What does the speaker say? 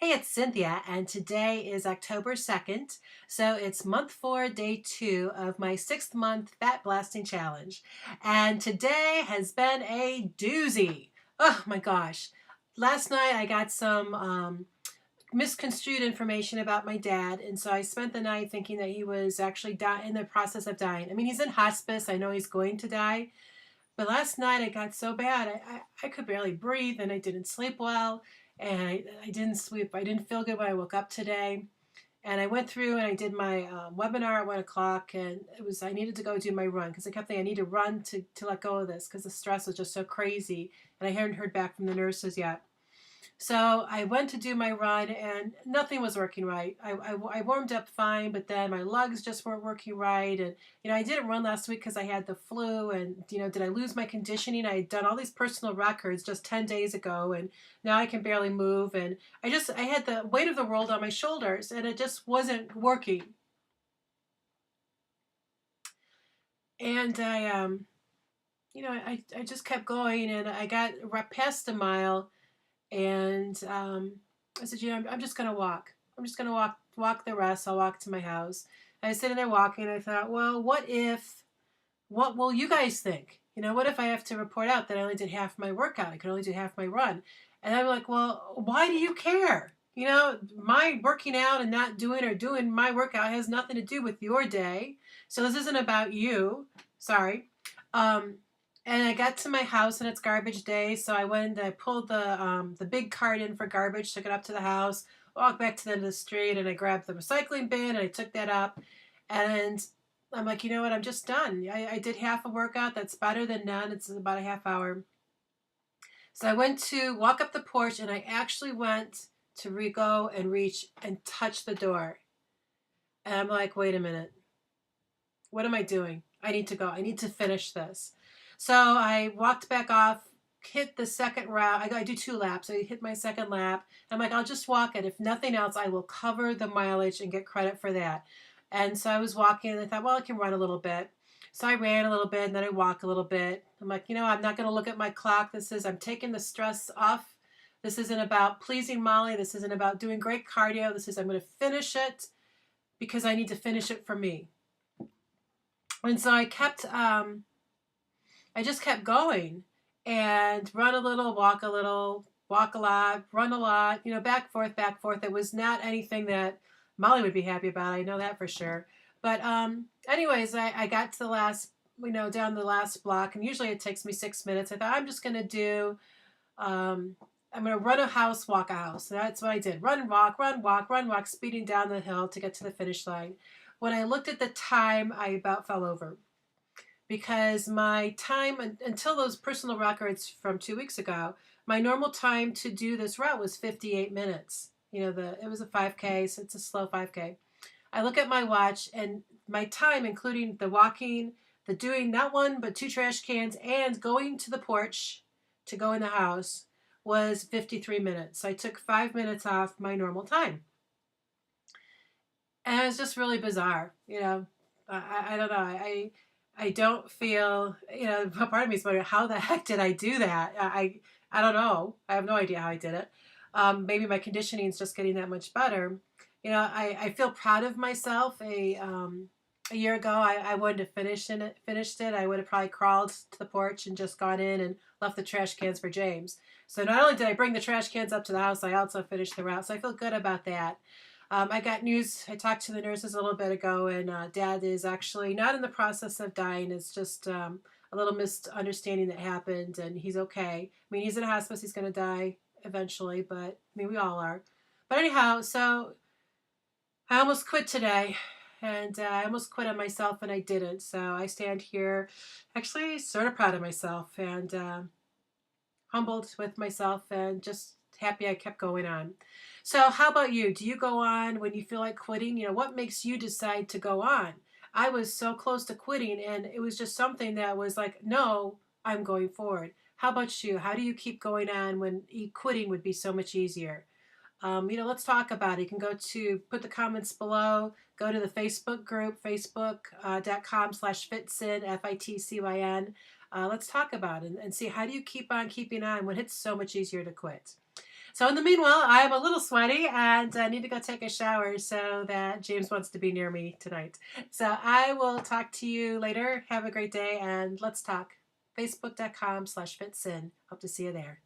Hey, it's Cynthia, and today is October 2nd, so it's month 4, day 2 of my 6th month fat blasting challenge. And today has been a doozy. Oh my gosh. Last night I got some misconstrued information about my dad, and so I spent the night thinking that he was actually in the process of dying. I mean, he's in hospice, I know he's going to die, but last night it got so bad, I could barely breathe and I didn't sleep well. And I didn't sleep. I didn't feel good when I woke up today. And I went through and I did my webinar at 1 o'clock. And I needed to go do my run because I kept thinking I need to run to let go of this because the stress was just so crazy. And I hadn't heard back from the nurses yet. So I went to do my run and nothing was working right. I warmed up fine, but then my legs just weren't working right. And, I didn't run last week because I had the flu. And, did I lose my conditioning? I had done all these personal records just 10 days ago and now I can barely move. And I had the weight of the world on my shoulders and it just wasn't working. And I just kept going and I got past a mile. And I said, I'm just going to walk. I'm just going to walk the rest. I'll walk to my house. I was sitting there walking and I thought, well, what will you guys think? What if I have to report out that I only did half my workout? I could only do half my run. And I'm like, well, why do you care? My working out and not doing or doing my workout has nothing to do with your day. So this isn't about you. Sorry. Um, and I got to my house and it's garbage day, so I went and I pulled the big cart in for garbage, took it up to the house, walked back to the end of the street, and I grabbed the recycling bin and I took that up. And I'm like, you know what? I'm just done. I did half a workout. That's better than none. It's about a half hour. So I went to walk up the porch and I actually went to go and reach and touch the door. And I'm like, wait a minute. What am I doing? I need to go. I need to finish this. So I walked back off, hit the second round. I do 2 laps. I hit my second lap. I'm like, I'll just walk it. If nothing else, I will cover the mileage and get credit for that. And so I was walking and I thought, well, I can run a little bit. So I ran a little bit and then I walk a little bit. I'm like, I'm not going to look at my clock. I'm taking the stress off. This isn't about pleasing Molly. This isn't about doing great cardio. I'm going to finish it because I need to finish it for me. And so I just kept going and run a little, walk a little, walk a lot, run a lot, back, forth, back, forth. It was not anything that Molly would be happy about. I know that for sure. But anyways, I got to the last, down the last block, and usually it takes me 6 minutes. I thought I'm just going to do, I'm going to run a house, walk a house. So that's what I did. Run, walk, run, walk, run, walk, speeding down the hill to get to the finish line. When I looked at the time, I about fell over because my time until those personal records from 2 weeks ago, my normal time to do this route was 58 minutes. It was a 5K, so it's a slow 5K. I look at my watch and my time, including the walking, the doing not one but 2 trash cans, and going to the porch to go in the house, was 53 minutes. So I took 5 minutes off my normal time. And it was just really bizarre. I don't know. I don't feel, part of me is wondering, how the heck did I do that? I don't know. I have no idea how I did it. Maybe my conditioning is just getting that much better. I feel proud of myself. A year ago, I wouldn't have finished it. I would have probably crawled to the porch and just gone in and left the trash cans for James. So not only did I bring the trash cans up to the house, I also finished the route. So I feel good about that. I got news. I talked to the nurses a little bit ago, and Dad is actually not in the process of dying. It's just a little misunderstanding that happened, and he's okay. I mean, he's in a hospice. He's going to die eventually, but I mean, we all are. But anyhow, so I almost quit today, and I almost quit on myself, and I didn't. So I stand here actually sort of proud of myself and humbled with myself and just happy I kept going on. So how about you? Do you go on when you feel like quitting? What makes you decide to go on? I was so close to quitting and it was just something that was like, no, I'm going forward. How about you? How do you keep going on when quitting would be so much easier? Let's talk about it. You can put the comments below, go to the Facebook group, facebook.com/FitCyn, FITCYN. Let's talk about it and see, how do you keep on keeping on when it's so much easier to quit? So in the meanwhile, I'm a little sweaty and I need to go take a shower so that James wants to be near me tonight. So I will talk to you later. Have a great day and let's talk. Facebook.com/FitCyn. Hope to see you there.